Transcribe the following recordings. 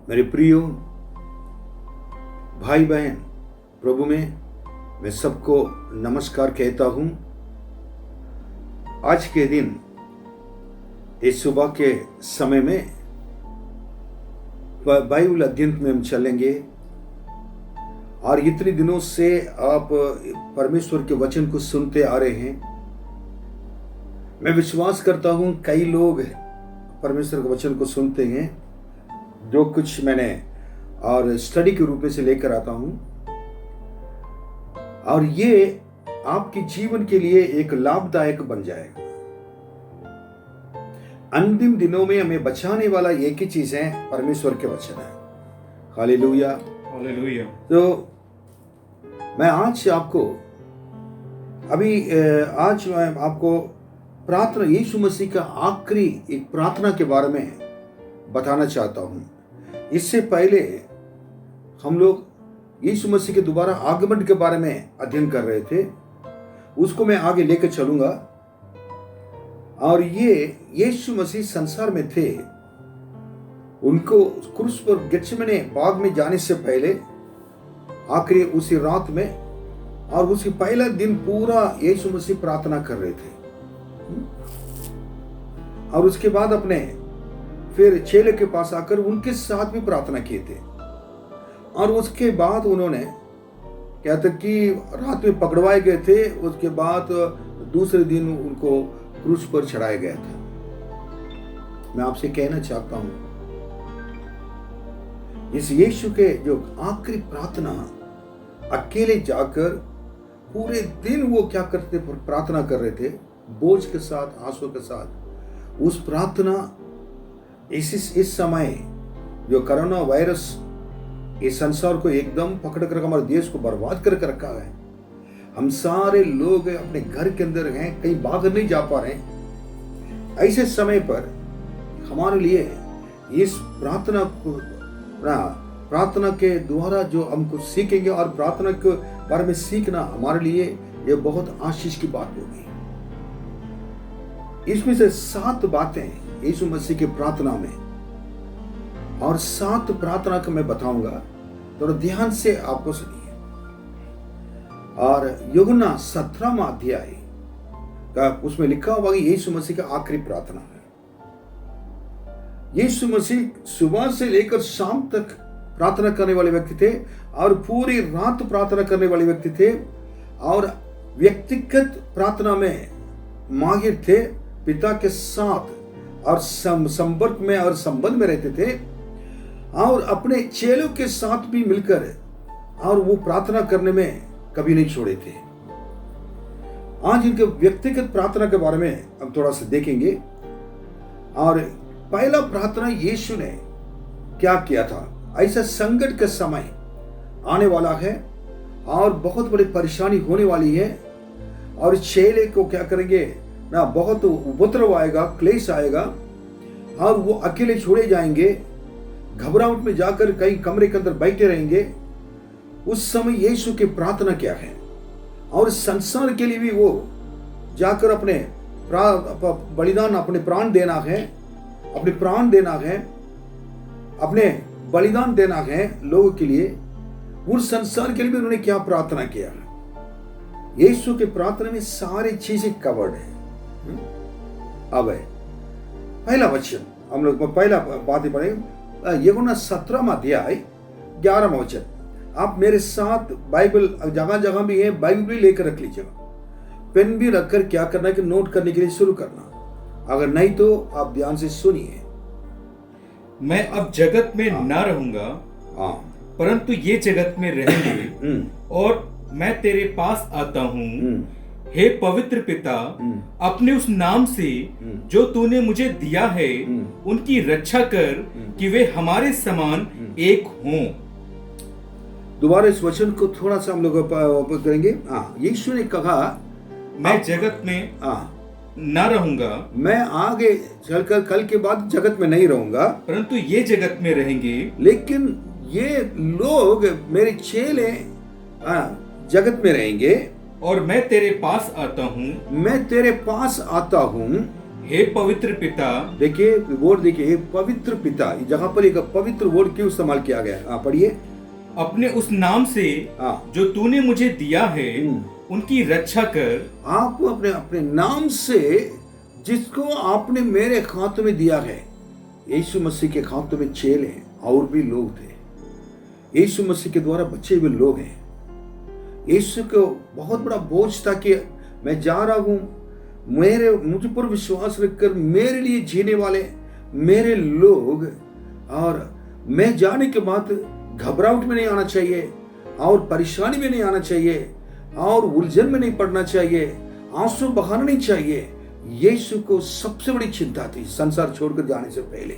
मेरे प्रियो भाई बहन प्रभु में मैं सबको नमस्कार कहता हूँ। आज के दिन इस सुबह के समय में बाइबल अध्ययन में हम चलेंगे और इतने दिनों से आप परमेश्वर के वचन को सुनते आ रहे हैं। मैं विश्वास करता हूँ कई लोग परमेश्वर के वचन को सुनते हैं, जो कुछ मैंने और स्टडी के रूप में से लेकर आता हूँ, और ये आपके जीवन के लिए एक लाभदायक बन जाएगा। अंतिम दिनों में हमें बचाने वाला एक ही चीज है, परमेश्वर के वचन है। Hallelujah hallelujah. तो मैं आज आपको प्रार्थना, यीशु मसीह का आखिरी एक प्रार्थना के बारे में बताना चाहता हूँ। इससे पहले हम लोग यीशु मसीह के दोबारा आगमन के बारे में अध्ययन कर रहे थे, उसको मैं आगे लेकर चलूंगा। और ये यीशु मसीह संसार में थे, उनको क्रूस पर गेत्सेमने बाग में जाने से पहले आखिरी उसी रात में और उसी पहला दिन पूरा यीशु मसीह प्रार्थना कर रहे थे, और उसके बाद अपने फिर चेले के पास आकर उनके साथ भी प्रार्थना किए थे। और उसके बाद उन्होंने क्या था कि रात में पकड़वाए गए थे, उसके बाद दूसरे दिन उनको क्रूस पर चढ़ाया गया था। मैं आपसे कहना चाहता हूं, इस यीशु के जो आखिरी प्रार्थना, अकेले जाकर पूरे दिन वो क्या करते, प्रार्थना कर रहे थे बोझ के साथ, आंसू के साथ। उस प्रार्थना इस समय जो कोरोना वायरस इस संसार को एकदम पकड़ कर हमारे देश को बर्बाद कर रखा है, हम सारे लोग अपने घर के अंदर हैं, कहीं बाहर नहीं जा पा रहे हैं। ऐसे समय पर हमारे लिए इस प्रार्थना के द्वारा जो हम कुछ सीखेंगे, और प्रार्थना के बारे में सीखना हमारे लिए ये बहुत आशीष की बात होगी। इसमें से 7 बातें यीशु मसीह की प्रार्थना में, और 7 प्रार्थना को मैं बताऊंगा, थोड़ा ध्यान से आपको सुनिए। और यूहन्ना 17वां अध्याय का उसमें लिखा हुआ कि यीशु मसीह का आखिरी प्रार्थना है। यीशु मसीह सुबह से लेकर शाम तक प्रार्थना करने वाले व्यक्ति थे, और पूरी रात प्रार्थना करने वाले व्यक्ति थे, और व्यक्तिगत प्रार्थना में माहिर थे, पिता के साथ और संपर्क में और संबंध में रहते थे, और अपने चेलों के साथ भी मिलकर और वो प्रार्थना करने में कभी नहीं छोड़े थे। आज इनके व्यक्तिगत प्रार्थना के बारे में हम थोड़ा सा देखेंगे। और पहला प्रार्थना यीशु ने क्या किया था, ऐसा संकट का समय आने वाला है और बहुत बड़ी परेशानी होने वाली है, और चेले को क्या करेंगे ना, बहुत उपद्रव आएगा, क्लेश आएगा, और वो अकेले छोड़े जाएंगे, घबराहट में जाकर कहीं कमरे के अंदर बैठे रहेंगे। उस समय यीशु की प्रार्थना क्या है, और संसार के लिए भी वो जाकर अपने बलिदान, अपने प्राण देना है, अपने प्राण देना है, अपने बलिदान देना है लोगों के लिए। उस संसार के लिए भी उन्होंने क्या प्रार्थना किया है। यीशु की प्रार्थना में सारी चीजें कवर्ड है। अब है पहला वचन, हम लोग पहला बात पढ़े, यूहन्ना 17वां अध्याय 11वां वचन। आप मेरे साथ बाइबल जगह जगह भी है, बाइबल भी लेकर रख लीजिएगा, पेन भी रखकर क्या करना है कि नोट करने के लिए शुरू करना। अगर नहीं तो आप ध्यान से सुनिए। मैं अब जगत में ना रहूंगा, परंतु ये जगत में रहेंगे, और मैं तेरे पास आता हूँ। हे पवित्र पिता, अपने उस नाम से जो तूने मुझे दिया है उनकी रक्षा कर, कि वे हमारे समान एक हों। दोबारा इस वचन को थोड़ा सा हम लोग करेंगे। यीशु ने कहा, मैं जगत में ना रहूंगा, मैं आगे चलकर कल के बाद जगत में नहीं रहूंगा, परंतु ये जगत में रहेंगे, लेकिन ये लोग मेरे चेले जगत में रहेंगे, और मैं तेरे पास आता हूँ। मैं तेरे पास आता हूँ। हे पवित्र पिता, देखिए वर्ड देखिए, हे पवित्र पिता, इस जगह पर एक पवित्र वर्ड क्यों इस्तेमाल किया गया है? पढ़िए। अपने उस नाम से जो तूने मुझे दिया है उनकी रक्षा कर। आप अपने अपने नाम से जिसको आपने मेरे हाथ में दिया है। यीशु मसीह के हाथों में चेले और भी लोग थे, यीशु मसीह के द्वारा बचे हुए लोग हैं। यीशु को बहुत बड़ा बोझ था कि मैं जा रहा हूं, मुझ पर विश्वास रखकर मेरे लिए जीने वाले मेरे लोग, और मैं जाने के बाद घबराहट में नहीं आना चाहिए और परेशानी में नहीं आना चाहिए और उलझन में नहीं पड़ना चाहिए, आंसू बहाना नहीं चाहिए। यीशु को सबसे बड़ी चिंता थी संसार छोड़कर जाने से पहले।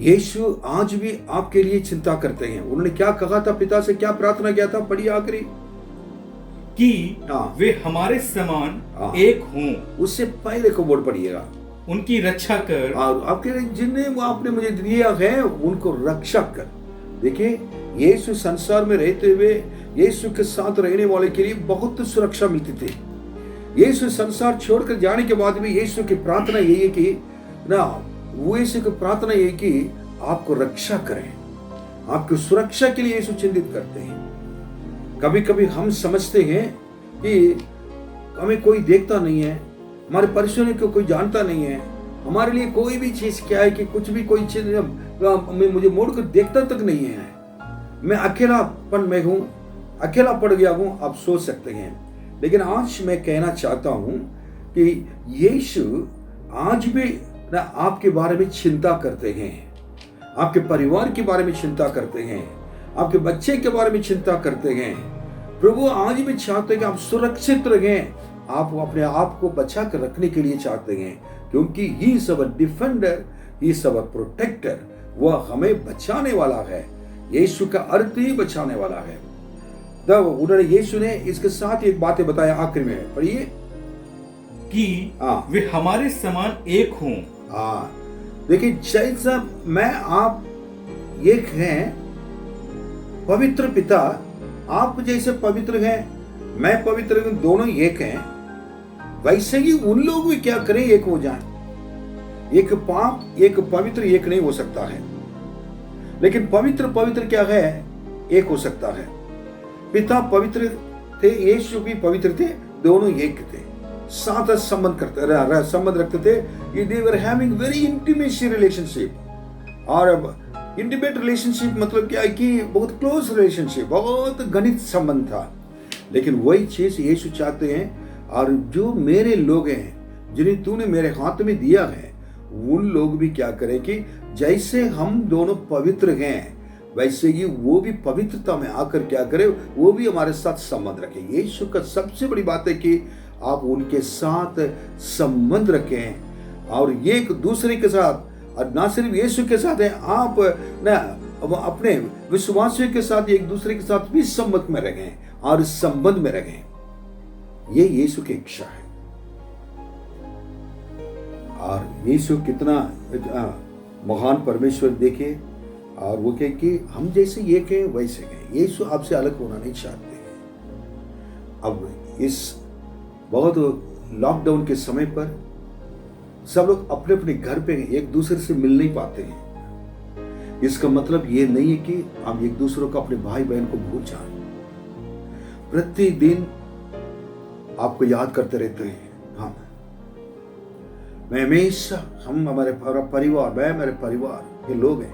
यीशु आज भी आपके लिए चिंता करते हैं। उन्होंने क्या कहा था, पिता से क्या प्रार्थना किया था? पढ़िए आखिरी, कि वे हमारे समान एक हों। उससे पहले को वर्ड पढ़िएगा, उनकी रक्षा कर। और आपके जिन्हें आपने मुझे दिया है उनको रक्षा कर। देखिए, यीशु संसार में रहते हुए यीशु के साथ रहने वाले के लिए बहुत सुरक्षा मिलती थी। यीशु संसार छोड़कर जाने के बाद भी यीशु की प्रार्थना यही है कि वो यीशु की प्रार्थना यही कि आपको रक्षा करें, आपकी सुरक्षा के लिए यीशु चिंतित करते हैं। कभी कभी हम समझते हैं कि हमें कोई देखता नहीं है, हमारे परेशानी को कोई जानता नहीं है, हमारे लिए कोई भी चीज क्या है कि कुछ भी कोई चीज मुझे मोड़ कर देखता तक नहीं है, मैं अकेलापन में हूं, अकेला पड़ गया हूं, आप सोच सकते हैं। लेकिन आज मैं कहना चाहता हूं कि यीशु आज भी ना आपके बारे में चिंता करते हैं, आपके परिवार के बारे में चिंता करते हैं, आपके बच्चे के बारे में चिंता करते हैं। प्रभु आज भी चाहते हैं कि आप सुरक्षित रहें, आप अपने आप को बचा कर रखने के लिए चाहते हैं, क्योंकि he is our defender, he is our protector. वह हमें बचाने वाला है। यीशु का अर्थ ही बचाने वाला है। तब उन्होंने यीशु ने इसके साथ एक बातें बताया आखिर में, पढ़िए, कि वे हमारे समान एक हों। देखिए, जैसा मैं आप एक हैं, पवित्र पिता आप जैसे पवित्र हैं, मैं पवित्र हूं, दोनों एक हैं, वैसे ही उन लोग भी क्या करें, एक हो जाएं। एक पाप एक पवित्र एक नहीं हो सकता है, लेकिन पवित्र पवित्र क्या है, एक हो सकता है। पिता पवित्र थे, यीशु भी पवित्र थे, दोनों एक थे, साथ संबंध रखते थे। They were having very intimacy relationship। और इंटीमेट रिलेशनशिप मतलब क्या है कि बहुत क्लोज रिलेशनशिप, बहुत घनिष्ठ संबंध था। लेकिन वही चीज यीशु चाहते हैं, और जो मेरे लोग हैं जिन्हें तूने मेरे हाथ में दिया है, उन लोग भी क्या करें कि जैसे हम दोनों पवित्र हैं, वैसे ही वो भी पवित्रता में आकर क्या करे, वो भी हमारे साथ संबंध रखें। यीशु का सबसे बड़ी बात है कि आप उनके साथ संबंध रखें, और एक दूसरे के साथ, और ना सिर्फ यीशु के साथ है, आप ना अपने विश्वासियों के साथ एक दूसरे के साथ भी संबंध में रहें और संबंध में रहें। ये यीशु की इच्छा है। और यीशु कितना महान परमेश्वर देखे, और वो कहे कि हम जैसे ये कहें वैसे कहें। यीशु आपसे अलग होना नहीं चाहते हैं। अब इस बहुत लॉकडाउन के समय पर सब लोग अपने अपने घर पे एक दूसरे से मिल नहीं पाते हैं। इसका मतलब ये नहीं है कि हम एक दूसरे को, अपने भाई बहन को भूल जाएं। प्रतिदिन आपको याद करते रहते हैं। हाँ, मैं हमेशा, हम हमारे परिवार, मैं मेरे परिवार ये लोग हैं,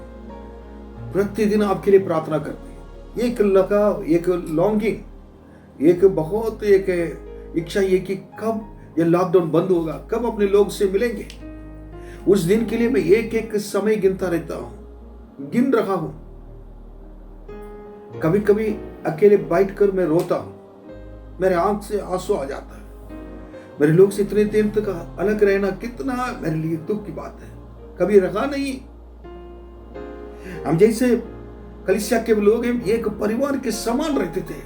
प्रतिदिन आपके लिए प्रार्थना करते हैं। एक लॉन्गिंग, एक बहुत एक इच्छा ये कि कब ये लॉकडाउन बंद होगा, कब अपने लोग से मिलेंगे। उस दिन के लिए मैं एक एक समय गिनता रहता हूं, गिन रहा हूं। कभी कभी अकेले बैठकर मैं रोता हूं, मेरे आंख से आंसू आ जाता है। मेरे लोग से इतने देर तक अलग रहना कितना मेरे लिए दुख की बात है। कभी रखा नहीं। हम जैसे कलीसिया के लोग हैं, एक परिवार के समान रहते थे,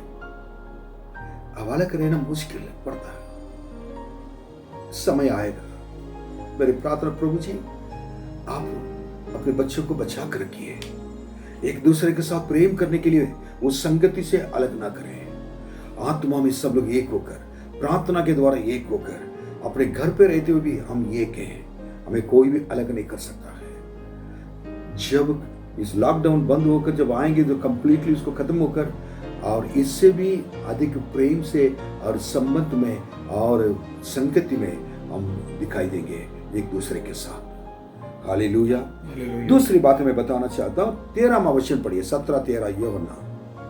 अब अलग रहना मुश्किल पड़ता है। समय आएगा। मेरी प्रार्थना प्रभु जी, आप अपने बच्चों को बचा कर रखिए, एक दूसरे के साथ प्रेम करने के लिए उस संगति से अलग ना करें। आत्मा में सब लोग एक होकर, प्रार्थना के द्वारा एक होकर, अपने घर पे रहते हुए भी हम एक हैं, हमें कोई भी अलग नहीं कर सकता है। जब इस लॉकडाउन बंद होकर जब आएंगे तो कंप्लीटली उसको खत्म होकर और इससे भी अधिक प्रेम से और संबंध में और संगति में हम दिखाई देंगे एक दूसरे के साथ। हालेलुया। दूसरी बात मैं बताना चाहता हूँ, 13वां वचन पढ़िए, 17-13 यूहन्ना।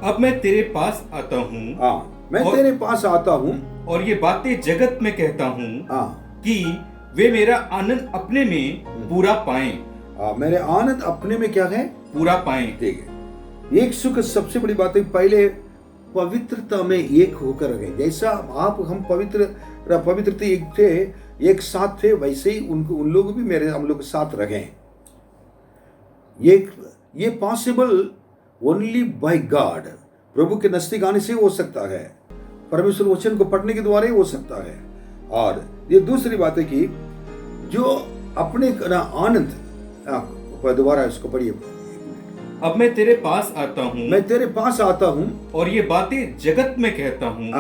अब मैं तेरे पास आता हूँ, मैं तेरे पास आता हूँ और ये बातें जगत में कहता हूँ कि वे मेरा आनंद अपने में पूरा पाएं। मेरे आनंद अपने में क्या है? पूरा पाएं। ठीक है। एक सुख सबसे बड़ी बात है, पहले पवित्रता में एक होकर रहे। जैसा हम पवित्रता एक थे, एक साथ थे, वैसे ही उन लोग भी हम लोग साथ रहे। ये पॉसिबल ओनली बाय गॉड, प्रभु के नजदीक आने से हो सकता है, परमेश्वर वचन को पढ़ने के द्वारा ही हो सकता है। और ये दूसरी बात है कि जो अपने आनंद, दोबारा इसको पढ़िए। अब मैं तेरे पास आता हूँ, मैं तेरे पास आता हूँ और ये बातें जगत में कहता हूँ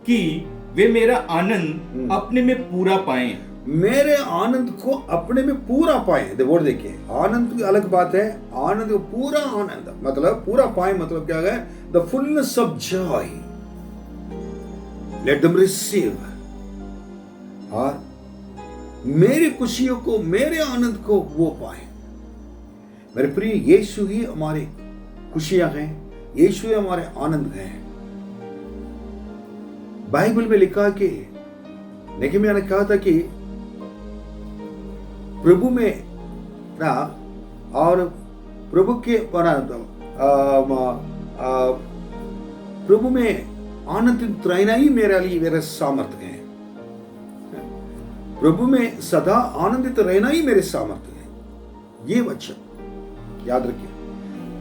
कि वे मेरा आनंद अपने में पूरा पाएं। मेरे आनंद को अपने में पूरा पाए। वर्ड देखिए, आनंद की अलग बात है, आनंद पूरा आनंद मतलब पूरा पाए मतलब क्या है? The fullness of Joy, let them receive. और मेरी खुशियों को, मेरे आनंद को वो पाए। मेरे प्रिय, यीशु ही हमारी खुशियां हैं, यीशु ही हमारे आनंद हैं। बाइबल में लिखा कि नेहमिया ने कहा था कि प्रभु में ना, और प्रभु के प्रभु में आनंदित रहना ही मेरे लिए मेरा सामर्थ्य है। प्रभु में सदा आनंदित रहना ही मेरे सामर्थ्य है। ये वचन याद रखिए।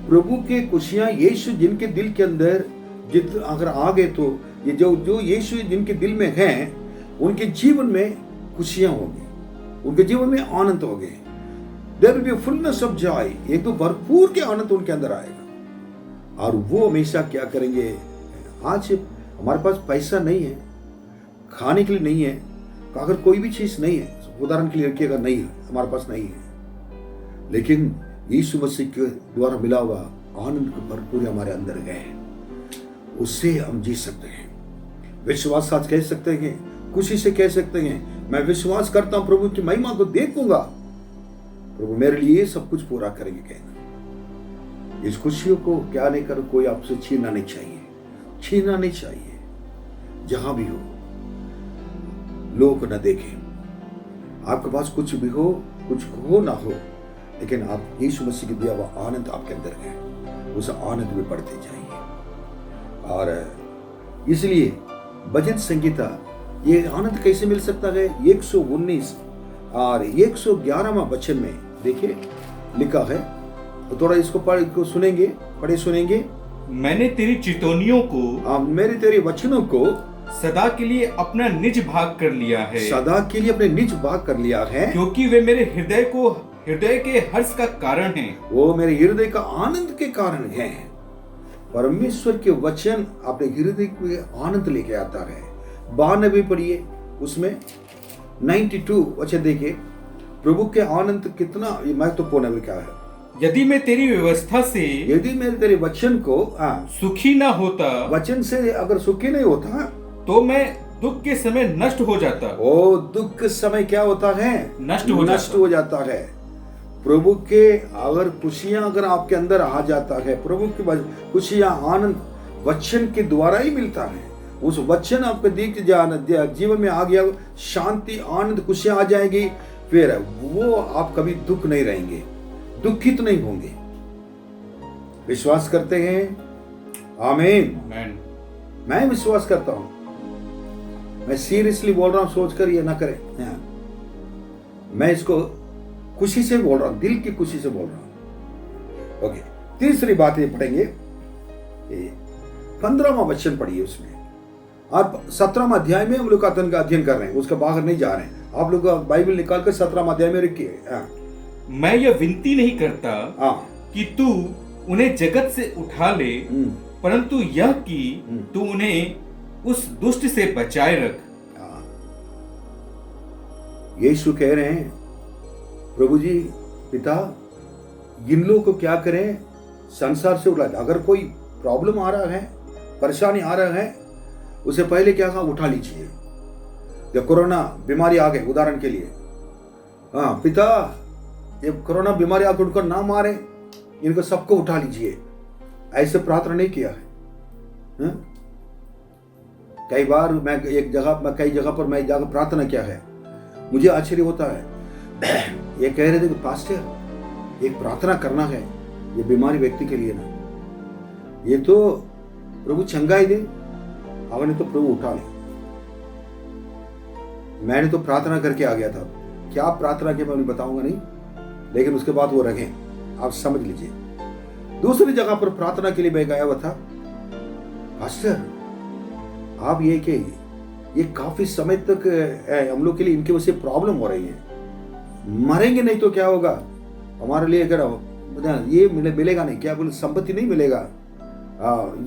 प्रभु के खुशियां यीशु जिनके दिल के अंदर अगर आ गए तो ये जो यीशु जिनके दिल में हैं, उनके जीवन में खुशियां होंगी, उनके जीवन में आनंद होंगे। There will be a fullness of joy, एक तो भरपूर के आनंद उनके अंदर आएगा। और वो हमेशा क्या करेंगे? आज हमारे पास पैसा नहीं है, खाने के लिए नहीं है, अगर कोई भी चीज नहीं है, उदाहरण के लिए रखिएगा, नहीं है, हमारे पास नहीं है, लेकिन यीशु मसीह के द्वारा मिला हुआ आनंद को भरपूर हमारे अंदर गए, उससे हम जी सकते हैं। विश्वास साथ कह सकते हैं, खुशी से कह सकते हैं, मैं विश्वास करता हूं प्रभु की महिमा को देखूंगा, प्रभु मेरे लिए सब कुछ पूरा करेंगे। कहना इस खुशियों को क्या नहीं कर, कोई आपसे छीनना नहीं चाहिए, छीनना नहीं चाहिए। जहां भी हो लोग न देखें, आपके पास कुछ भी हो, कुछ हो ना हो, लेकिन आप यीशु मसीह के दिया हुआ आनंद आपके अंदर है, उस आनंद में बढ़ते जाइए। और इसलिए भजन संगीता, ये आनंद कैसे मिल सकता है? 119 और 111वां वचन में देखिए लिखा है, तो थोड़ा इसको पढ़े सुनेंगे। मैंने तेरी चितौनियों को, मेरे तेरे वचनों को सदा के लिए अपना निज भाग कर लिया है, सदा के लिए अपने निज भाग कर लिया है, क्योंकि वे मेरे हृदय के हर्ष का कारण हैं। वो मेरे हृदय का आनंद के कारण है। परमेश्वर के वचन अपने हृदय के आनंद लेके आता है। 92 पढ़िए, उसमें 92 वचन देखिए, प्रभु के आनंद कितना महत्वपूर्ण लिखा है। यदि मैं तेरी व्यवस्था से, यदि मैं तेरे वचन को सुखी ना होता, वचन से अगर सुखी नहीं होता, तो मैं दुख के समय नष्ट हो जाता। ओ दुख के समय क्या होता है? नष्ट हो जाता है। प्रभु के अगर खुशियां अगर आपके अंदर आ जाता है, प्रभु की खुशियां, आनंद वचन के द्वारा ही मिलता है। उस वचन आपके जीवन में आ गया, शांति, आनंद, खुशियां आ जाएगी, फिर वो आप कभी दुख नहीं रहेंगे, दुखित नहीं होंगे। विश्वास करते हैं? आमीन। मैं विश्वास करता हूं। मैं सीरियसली बोल रहा हूं, सोचकर ये ना करें। मैं इसको खुशी से बोल रहा हूं, दिल की खुशी से बोल रहा हूं। ओके, तीसरी बात ये पढ़ेंगे, 15वां वचन पढ़िए। उसमें आप 17वां अध्याय में हम लोग का अध्ययन कर रहे हैं, उसके बाहर नहीं जा रहे हैं। आप लोग बाइबल निकाल कर 17वां अध्याय में रखिए। मैं यह विनती नहीं करता कि तू उन्हें जगत से उठा ले, परंतु यह कि तू उन्हें उस दुष्ट से बचाए रख। यीशु कह रहे हैं, प्रभु जी पिता इन लोगों को क्या करें, संसार से उठा। अगर कोई प्रॉब्लम आ रहा है, परेशानी आ रहा है, उसे पहले क्या कहा, उठा लीजिए। जब कोरोना बीमारी आ गई उदाहरण के लिए, हाँ पिता ये कोरोना बीमारी आकर उनको ना मारे, इनको सबको उठा लीजिए। ऐसे प्रार्थना नहीं किया है। कई बार मैं कई जगह पर मैं जाकर प्रार्थना किया है, मुझे आश्चर्य होता है। ये कह रहे थे कि पास्टर एक प्रार्थना करना है ये बीमारी व्यक्ति के लिए ना, ये तो प्रभु चंगाई दे, आपने तो प्रभु उठा ले। मैंने तो प्रार्थना करके आ गया था, क्या प्रार्थना की मैं उन्हें बताऊंगा नहीं, लेकिन उसके बाद वो रखे, आप समझ लीजिए। दूसरी जगह पर प्रार्थना के लिए मैं गया हुआ था, पास्टर आप ये काफी समय तक हम लोग के लिए इनकी वजह से प्रॉब्लम हो रही है, मरेंगे नहीं तो क्या होगा हमारे लिए, अगर ये मिलेगा नहीं, क्या बोले संपत्ति नहीं मिलेगा,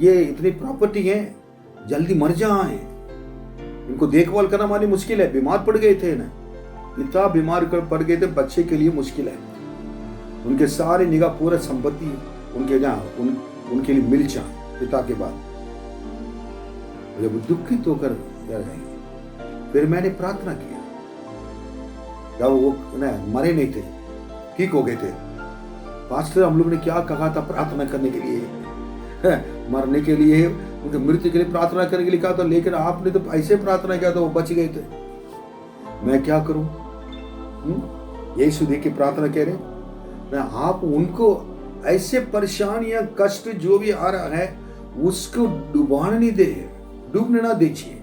ये इतनी प्रॉपर्टी है, जल्दी मर जाए, इनको देखभाल करना हमारी मुश्किल है। बीमार पड़ गए थे ना, पिता बीमार पड़ गए थे, बच्चे के लिए मुश्किल है, उनके सारे निगाह पूरा संपत्ति उनके लिए मिल जाए पिता के बाद, जब दुखित होकर रह गए। फिर मैंने प्रार्थना किया, जब वो मरे नहीं थे, ठीक हो गए थे। पास्टर हम लोग ने क्या कहा था प्रार्थना करने के लिए, मरने के लिए, उनके मृत्यु के लिए प्रार्थना करने के लिए कहा था, लेकिन आपने तो ऐसे प्रार्थना किया था वो बच गए थे। मैं क्या करूं? यीशु देख के प्रार्थना कह रहे, मैं आप उनको ऐसे परेशानियां कष्ट जो भी आ रहा है उसको डुबाने नहीं दे, डूबने ना दीजिए,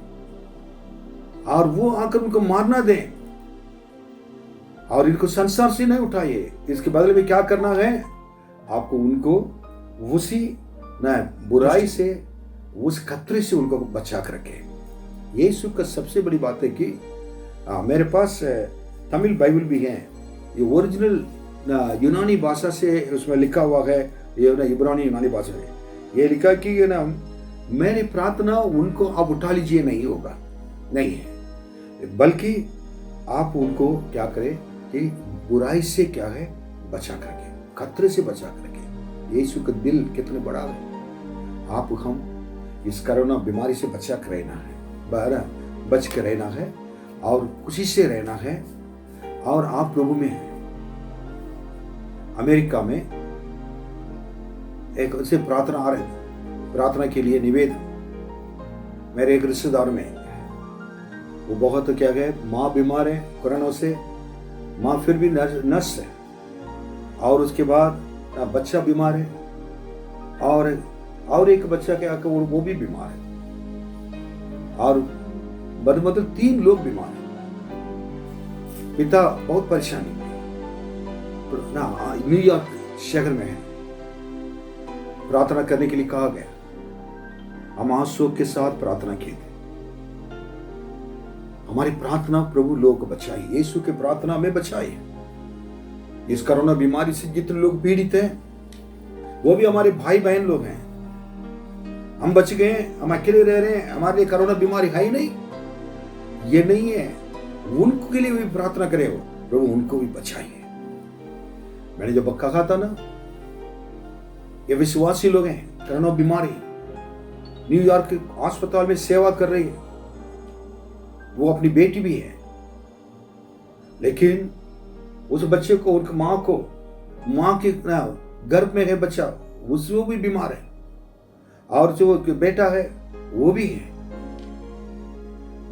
और वो आकर उनको मारना दे, और इनको संसार से नहीं उठाइए। इसके बदले में क्या करना है, आपको उनको उसी बुराई से, उस खतरे से उनको बचा कर रखे। यीशु का सबसे बड़ी बात है कि मेरे पास तमिल बाइबल भी है, ये ओरिजिनल यूनानी भाषा से उसमें लिखा हुआ है, ये इब्रानी यूनानी भाषा में ये लिखा कि मेरी प्रार्थना उनको आप उठा लीजिए नहीं होगा, नहीं है, बल्कि आप उनको क्या करें कि बुराई से क्या है बचा करके, खतरे से बचा करके। यीशु का दिल कितने बड़ा है, आप हम इस कोरोना बीमारी से बचा कर रहना है, बच कर रहना है और खुशी से रहना है। और आप लोगों में अमेरिका में एक ऐसे प्रार्थना आ रही, प्रार्थना के लिए निवेदन। मेरे एक रिश्तेदार में वो बहुत क्या गए, माँ बीमार है कोरोना से, माँ फिर भी नर्स है, और उसके बाद बच्चा बीमार है, और एक बच्चा क्या वो भी बीमार है, और मतलब 3 लोग बीमार हैं। पिता बहुत परेशानी में न्यूयॉर्क शहर में है, प्रार्थना करने के लिए कहा गया। हम आंसू के साथ प्रार्थना की थी। हमारी प्रार्थना प्रभु लोगों को बचाई, यीशु के प्रार्थना में बचाई। इस कोरोना बीमारी से जितने लोग पीड़ित हैं वो भी हमारे भाई बहन लोग हैं। हम बच गए, हम अकेले रह रहे हैं, हमारे लिए कोरोना बीमारी है ही नहीं, ये नहीं है। उनको के लिए भी प्रार्थना करें, प्रभु उनको भी बचाइए। मैंने जो कहा था ना, ये विश्वासी लोग हैं, कोरोना बीमारी न्यूयॉर्क के अस्पताल में सेवा कर रही है, वो अपनी बेटी भी है, लेकिन उस बच्चे को, उनकी माँ के गर्भ में है बच्चा, वो भी बीमार है, और जो बेटा है वो भी है।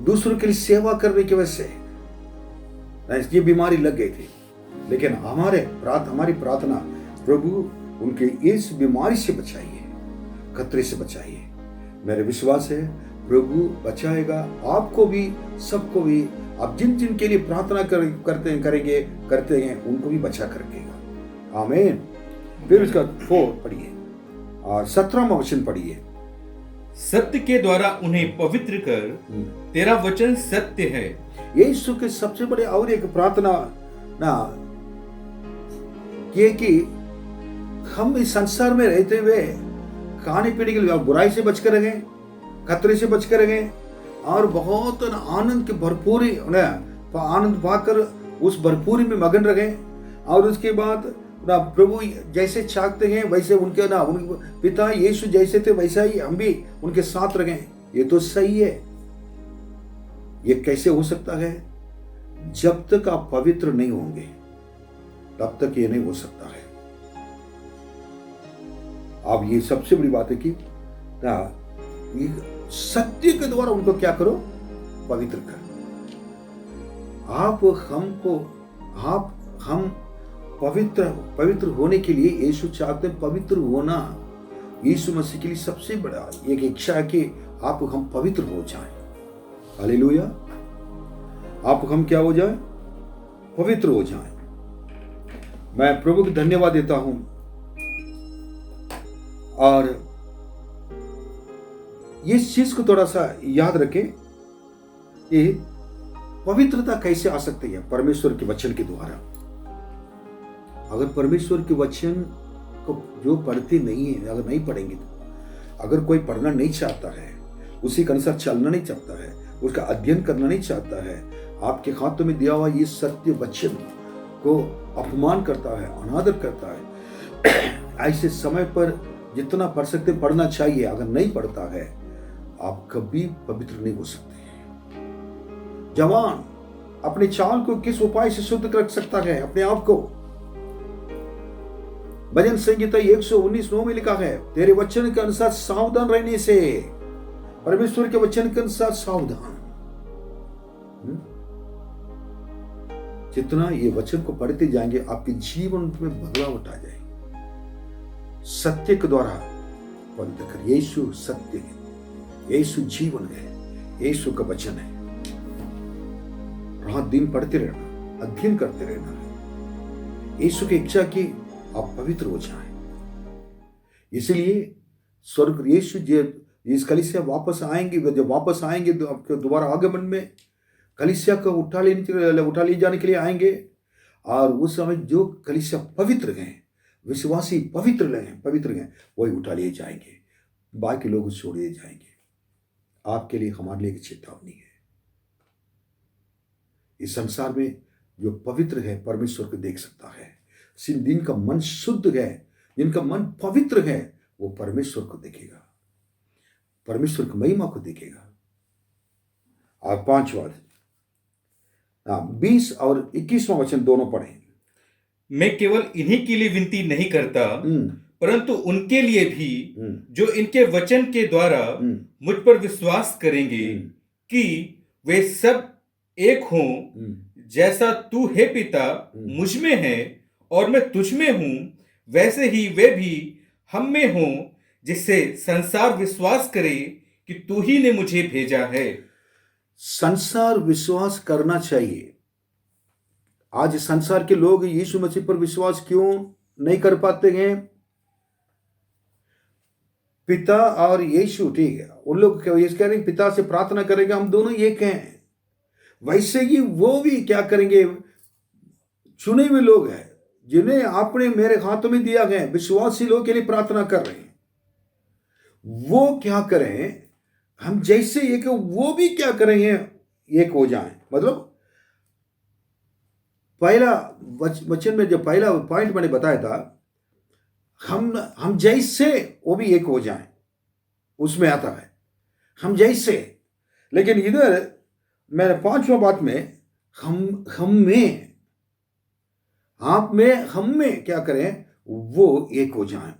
दूसरों के लिए सेवा करने की वजह से ये बीमारी लग गई थी, लेकिन हमारी प्रार्थना, प्रभु उनके इस बीमारी से बचाइए, खतरे से बचाइए। मेरे विश्वास है प्रभु बचाएगा आपको भी, सबको भी। आप जिन जिन के लिए प्रार्थना करते हैं उनको भी बचा कर रखेगा। आमीन। फिर उसका 4 पढ़िए और 17वां वचन पढ़िए। सत्य के द्वारा उन्हें पवित्र कर, तेरा वचन सत्य है। यीशु के सबसे बड़े और एक प्रार्थना ये कि हम इस संसार में रहते हुए खाने पीने के लिए बुराई से बचकर रहें, खतरे से बचकर रहें, और बहुत आनंद के भरपूर आनंद पाकर उस भरपूरी में मगन रहे, और उसके बाद ना प्रभु जैसे चाहते हैं वैसे उनके पिता यीशु जैसे थे वैसा ही हम भी उनके साथ रहें। ये तो सही है। ये कैसे हो सकता है? जब तक आप पवित्र नहीं होंगे तब तक ये नहीं हो सकता है। अब ये सबसे बड़ी बात है कि ये सत्य के द्वारा उनको क्या करो? पवित्र कर। हम पवित्र होने के लिए यीशु चाहते हैं। पवित्र होना यीशु मसीह के लिए सबसे बड़ा एक इच्छा है कि हम पवित्र हो जाएं। हालेलुया। हम क्या हो जाएं? पवित्र हो जाएं। मैं प्रभु को धन्यवाद देता हूं। और इस चीज को थोड़ा सा याद रखें कि पवित्रता कैसे आ सकती है? परमेश्वर के वचन के द्वारा। अगर परमेश्वर के वचन को जो पढ़ते नहीं है, अगर नहीं पढ़ेंगे तो, अगर कोई पढ़ना नहीं चाहता है, उसी के अनुसार चलना नहीं चाहता है, उसका अध्ययन करना नहीं चाहता है, आपके हाथों में दिया हुआ ये सत्य वचन को अपमान करता है, अनादर करता है, ऐसे समय पर जितना पढ़ सकते पढ़ना चाहिए, अगर नहीं पढ़ता है, आप कभी पवित्र नहीं हो सकते। जवान अपने चाल को किस उपाय से शुद्ध रख सकता है? अपने आप को। भजन संहिता 119:9 में लिखा है, तेरे वचन के अनुसार सावधान रहने से। परमेश्वर के वचन के अनुसार सावधान। जितना ये वचन को पढ़ते जाएंगे, आपके जीवन में बदलाव आ जाएगा। सत्य के द्वारा पवित्र कर। यीशु सत्य है, यीशु जीवन है, यीशु का वचन है। रात दिन पढ़ते रहना, अध्ययन करते रहना है। यीशु की इच्छा की आप पवित्र हो जाएं। इसलिए स्वर्ग यीशु इस कलीसिया वापस आएंगे, जब वापस आएंगे तो आपके दोबारा आगमन में कलीसिया को उठा ले जाने के लिए आएंगे। और उस समय जो कलीसिया पवित्र हैं, विश्वासी पवित्र हैं, वही उठा लिए जाएंगे, बाकी लोग छोड़ दिए जाएंगे। आपके लिए, हमारे लिए एक चेतावनी है। इस संसार में जो पवित्र है परमेश्वर को देख सकता है। जिनका मन शुद्ध है, जिनका मन पवित्र है, वो परमेश्वर को देखेगा, परमेश्वर की महिमा को देखेगा। और 20 और 21वां वचन दोनों पढ़ें। मैं केवल इन्हीं के लिए विनती नहीं करता, परंतु उनके लिए भी जो इनके वचन के द्वारा मुझ पर विश्वास करेंगे, कि वे सब एक हों, जैसा तू हे पिता मुझ में है और मैं तुझ में हूं, वैसे ही वे भी हम में हों, जिससे संसार विश्वास करे कि तू ही ने मुझे भेजा है। संसार विश्वास करना चाहिए। आज संसार के लोग यीशु मसीह पर विश्वास क्यों नहीं कर पाते हैं? पिता और यीशु, ठीक है, उन लोग कह रहे हैं पिता से प्रार्थना करेंगे, हम दोनों एक हैं। वैसे ही वो भी क्या करेंगे? चुने हुए लोग हैं जिन्हें आपने मेरे हाथों में दिया गया, विश्वासी लोग के लिए प्रार्थना कर रहे हैं। वो क्या करें? हम जैसे एक, वो भी क्या करेंगे? एक हो जाएं। मतलब पहला वचन में जो पहला पॉइंट मैंने बताया था, हम जैसे वो भी एक हो जाएं, उसमें आता है हम जैसे। लेकिन इधर मेरे 5वां बात में हम में, आप में, हम में क्या करें? वो एक हो जाएं।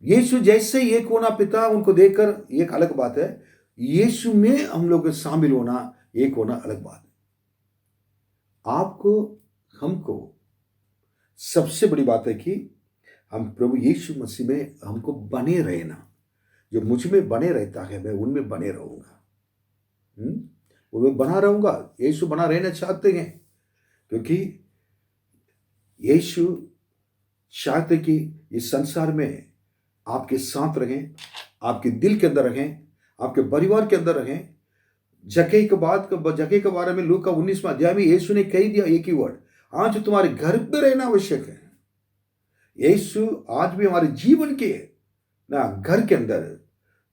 यीशु जैसे एक होना पिता उनको देखकर एक अलग बात है, यीशु में हम लोग शामिल होना, एक होना अलग बात है। आपको, हमको सबसे बड़ी बात है कि हम प्रभु यीशु मसीह में हमको बने रहना। जो मुझ में बने रहता है, मैं उनमें बने रहूंगा, उनमें बना रहूंगा। यीशु बना रहना चाहते हैं, क्योंकि यीशु चाहते कि इस संसार में आपके साथ रहें, आपके दिल के अंदर रहें, आपके परिवार के अंदर रहें। जगह के बारे में लूका 19वां अध्याय में यीशु ने कह दिया एक ही वर्ड, आज तुम्हारे घर पे रहना आवश्यक है। यीशु आज भी हमारे जीवन के ना घर के अंदर,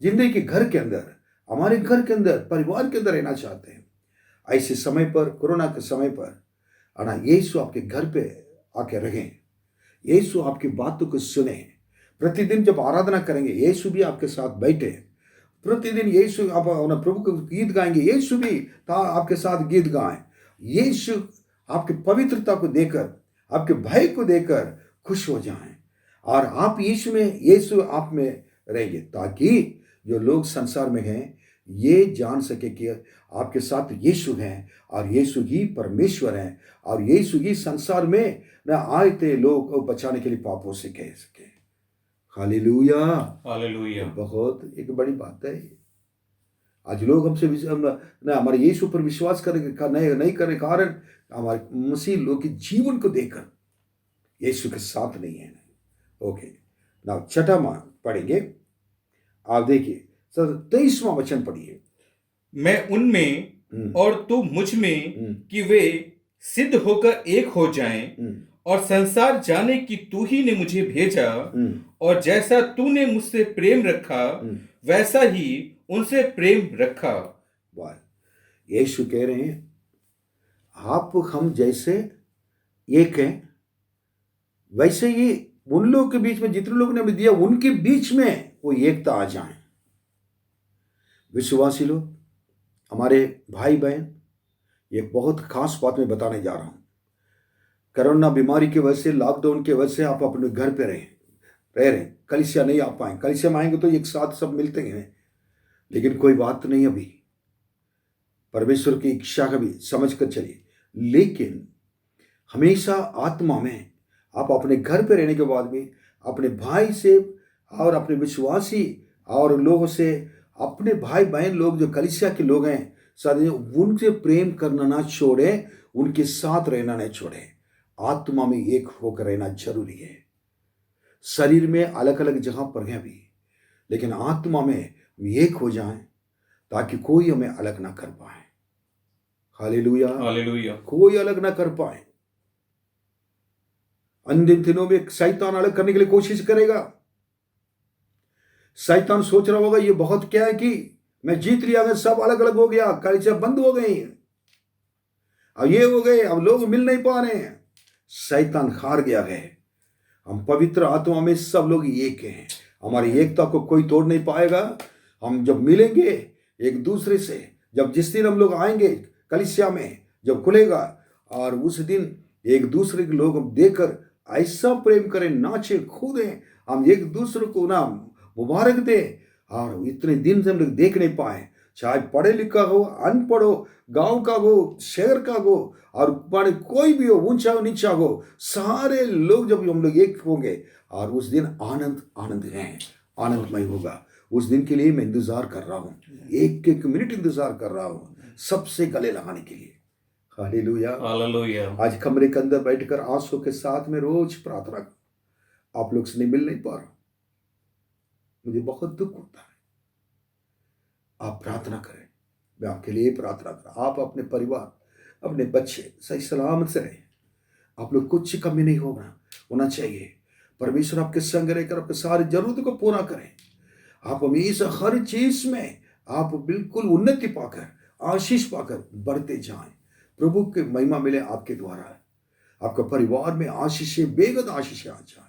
जिंदगी के घर के अंदर, हमारे घर के अंदर, परिवार के अंदर रहना चाहते हैं। ऐसे समय पर, कोरोना के समय पर आना, यीशु आपके घर पे आके रहें, यीशु आपकी बातों को सुने। प्रतिदिन जब आराधना करेंगे यीशु भी आपके साथ बैठे। प्रतिदिन यीशु आप प्रभु को गीत गाएंगे, यीशु भी आपके साथ गीत गाएं। यीशु आपकी पवित्रता को देकर, आपके भय को देकर खुश हो जाएं और आप यीशु में, यीशु आप में रहेंगे, ताकि जो लोग संसार में हैं ये जान सके कि आपके साथ यीशु हैं और यीशु ही परमेश्वर हैं और यीशु ही संसार में न आए थे लोग को बचाने के लिए पापों से कह सके। Hallelujah, hallelujah. बहुत एक बड़ी बात है। आज लोग हमसे हमारे यीशु पर विश्वास नहीं करने के कारण हमारे मसीह लोग के जीवन को देखकर यीशु के साथ नहीं है। ओके, ना छठा पढ़ेंगे। आप देखिए 23वां वचन पढ़िए। मैं उनमें और तू मुझ में कि वे सिद्ध होकर एक हो जाएं, और संसार जाने कि तू ही ने मुझे भेजा, और जैसा तूने मुझसे प्रेम रखा वैसा ही उनसे प्रेम रखा। वाह, यीशु कह रहे हैं आप हम जैसे एक हैं वैसे ही उन लोगों के बीच में, जितने लोगों ने हमें दिया उनके बीच में वो एकता आ जाए। विश्वासी लोग, हमारे भाई बहन, एक बहुत खास बात मैं बताने जा रहा हूं। कोरोना बीमारी की वजह से, लॉकडाउन की वजह से आप अपने घर पे रह रहे, कलीसिया नहीं आ पाए। कलीसिया में आएंगे तो एक साथ सब मिलते हैं, लेकिन कोई बात नहीं, अभी परमेश्वर की इच्छा का भी समझ कर चलिए। लेकिन हमेशा आत्मा में आप अपने घर पे रहने के बाद भी अपने भाई से और अपने विश्वासी और लोगों से, अपने भाई बहन लोग जो कलीसिया के लोग हैं सारे, उनसे प्रेम करना ना छोड़े, उनके साथ रहना नहीं छोड़े। आत्मा में एक होकर रहना जरूरी है। शरीर में अलग अलग जगह पर हैं अभी, लेकिन आत्मा में एक हो जाएं ताकि कोई हमें अलग ना कर पाए। Hallelujah, hallelujah. कोई अलग ना कर पाए। अंतिम दिनों में शैतान अलग करने के लिए कोशिश करेगा। शैतान सोच रहा होगा ये बहुत क्या है कि मैं जीत लिया, अगर सब अलग अलग हो गया, कलीसिया बंद हो गई, अब ये हो गए, अब लोग मिल नहीं पा रहे हैं। शैतान हार गया है। हम पवित्र आत्मा में सब लोग एक हैं। हमारी एकता को कोई तोड़ नहीं पाएगा। हम जब मिलेंगे एक दूसरे से, जब जिस दिन हम लोग आएंगे कलीसिया में, जब खुलेगा, और उस दिन एक दूसरे के लोग हम देखकर ऐसा प्रेम करें, नाचे कूदें, हम एक दूसरे को ना मुबारक दें। और इतने दिन से हम लोग देख नहीं पाए, चाहे पढ़े लिखा हो, अनपढ़ हो, गांव का हो, शहर का हो, और माने कोई भी हो, ऊंचा हो नीचा हो, सारे लोग जब हम लोग एक होंगे, और उस दिन आनंद आनंद है, आनंदमय होगा। उस दिन के लिए मैं इंतजार कर रहा हूँ, एक एक मिनट इंतजार कर रहा हूँ सबसे गले लगाने के लिए। Hallelujah, hallelujah. आज कमरे के अंदर बैठकर आंसू के साथ में रोज प्रार्थना, आप लोग से मिल नहीं पा रहा, मुझे बहुत दुख होता है। आप प्रार्थना करें, मैं आपके लिए प्रार्थना करें। आप अपने परिवार, अपने बच्चे सही सलामत से रहें। आप लोग कुछ कमी नहीं होना चाहिए। परमेश्वर आपके संग रहकर आपके सारी जरूरतों को पूरा करें। आप हमेशा हर चीज में आप बिल्कुल उन्नति पाकर, आशीष पाकर बढ़ते जाएं। प्रभु के महिमा मिले आपके द्वारा, आपका परिवार में आशीषें, बेगद आशीषें आ जाए।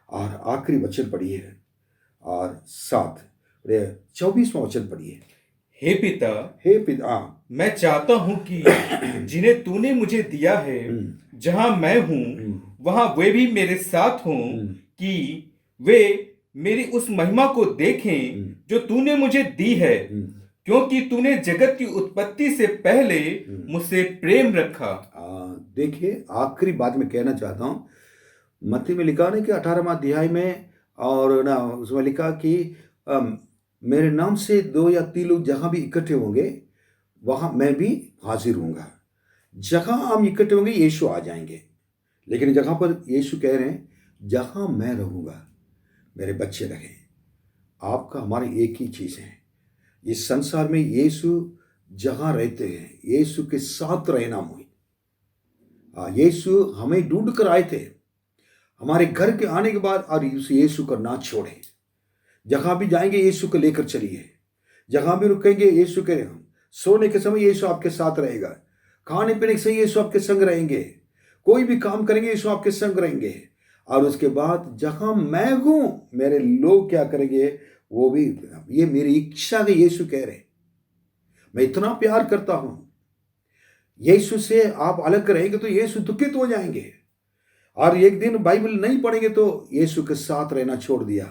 और आखिरी वचन पढ़िए और 24वां वचन पढ़िए। हे पिता, हे पिता, मैं चाहता हूं कि जिन्हें तूने मुझे दिया है, जहां मैं हूं वहां वे भी मेरे साथ हों, कि वे मेरी उस महिमा को देखें जो तूने मुझे दी है, क्योंकि तूने जगत की उत्पत्ति से पहले मुझसे प्रेम रखा। देखिए, आखिरी बात मैं कहना चाहता हूं। मत्ती में लिखा है कि 18वां अध्याय में, और ना उसमें लिखा कि मेरे नाम से 2 या 3 लोग जहां भी इकट्ठे होंगे वहां मैं भी हाजिर होऊंगा। जहां हम इकट्ठे होंगे यीशु आ जाएंगे। लेकिन जहां पर यीशु कह रहे हैं जहां मैं रहूंगा मेरे बच्चे रहें। आपका हमारी एक ही चीज है, इस संसार में यीशु जहां रहते हैं, यीशु के साथ रहना मुझे। यीशु हमें ढूंढ कर आए थे, हमारे घर के आने के बाद, और यीशु को ना छोड़े। जहां भी जाएंगे यीशु को लेकर चलिए, जहां भी रुकेंगे यीशु के सोने के समय यीशु आपके साथ रहेगा, खाने पीने के समय यीशु आपके संग रहेंगे, कोई भी काम करेंगे यीशु आपके संग रहेंगे। और उसके बाद जहां मैं हूं मेरे लोग क्या करेंगे वो भी, ये मेरी इच्छा है। यीशु कह रहे मैं इतना प्यार करता हूं, यीशु से आप अलग रहेंगे तो यीशु दुखित हो जाएंगे। और एक दिन बाइबल नहीं पढ़ेंगे तो यीशु के साथ रहना छोड़ दिया,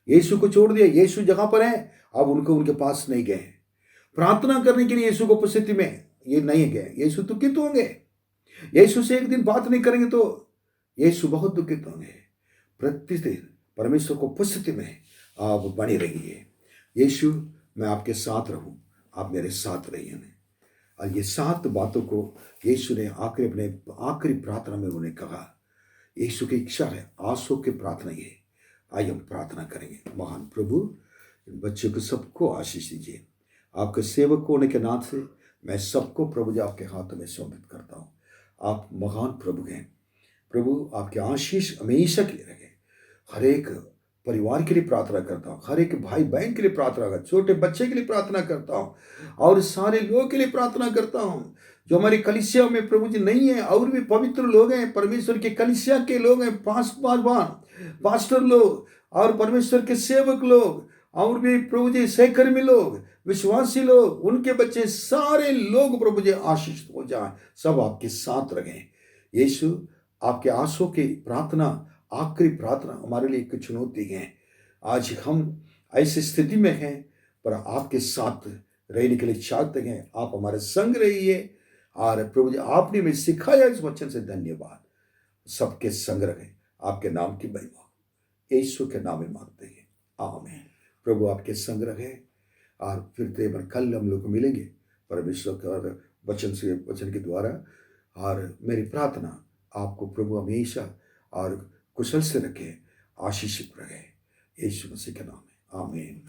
यीशु को छोड़ दिया, यीशु जगह पर है, अब उनके पास नहीं गए। प्रार्थना करने के लिए यीशु को उपस्थिति में ये नहीं गए, यीशु दुखित होंगे। यीशु से एक दिन बात नहीं करेंगे तो यीशु बहुत दुखित होंगे। प्रतिदिन परमेश्वर को उपस्थिति में आप बने रहिए। यीशु मैं आपके साथ रहूं, आप मेरे साथ रहिए। और ये 7 बातों को यीशु ने अपने आखिरी प्रार्थना में उन्हें कहा। यीशु की इच्छा है, आंसू की प्रार्थना ये। आइए हम प्रार्थना करेंगे। महान प्रभु, इन बच्चों को सबको आशीष दीजिए। आपके सेवक होने के नाते से मैं सबको प्रभु जी आपके हाथों में समर्पित करता हूँ। आप महान प्रभु हैं प्रभु, आपके आशीष हमेशा के लिए रहे। हर एक परिवार के लिए प्रार्थना करता हूँ, हर एक भाई बहन के लिए प्रार्थना करता हूँ, छोटे बच्चे के लिए प्रार्थना करता हूँ और सारे लोगों के लिए प्रार्थना करता हूँ जो हमारी कलीसिया में प्रभु जी नहीं है और भी पवित्र लोग हैं, परमेश्वर के कलीसिया के लोग हैं, पास्टर लोग और परमेश्वर के सेवक लोग और भी प्रभु जी सहकर्मी लोग, विश्वासी लोग, उनके बच्चे, सारे लोग प्रभु जी आशीषित हो जाए, सब आपके साथ रहें। यीशु आपके आंसू की प्रार्थना, आखिरी प्रार्थना हमारे लिए एक चुनौती है। आज हम ऐसी स्थिति में हैं पर आपके साथ रहने के लिए चाहते हैं। आप हमारे संग रहिए और प्रभु जी आपने हमें सिखाया इस वचन से धन्यवाद। सबके संग रहे, आपके नाम की महिमा यीशु के नाम में मांगते हैं, आमीन। प्रभु आपके संग रहे और फिर कल हम लोग मिलेंगे परमेश्वर के वचन के द्वारा। और मेरी प्रार्थना आपको प्रभु हमेशा और कुशल से रखे, आशीषित रहे, यीशु मसीह के नाम में, आमीन।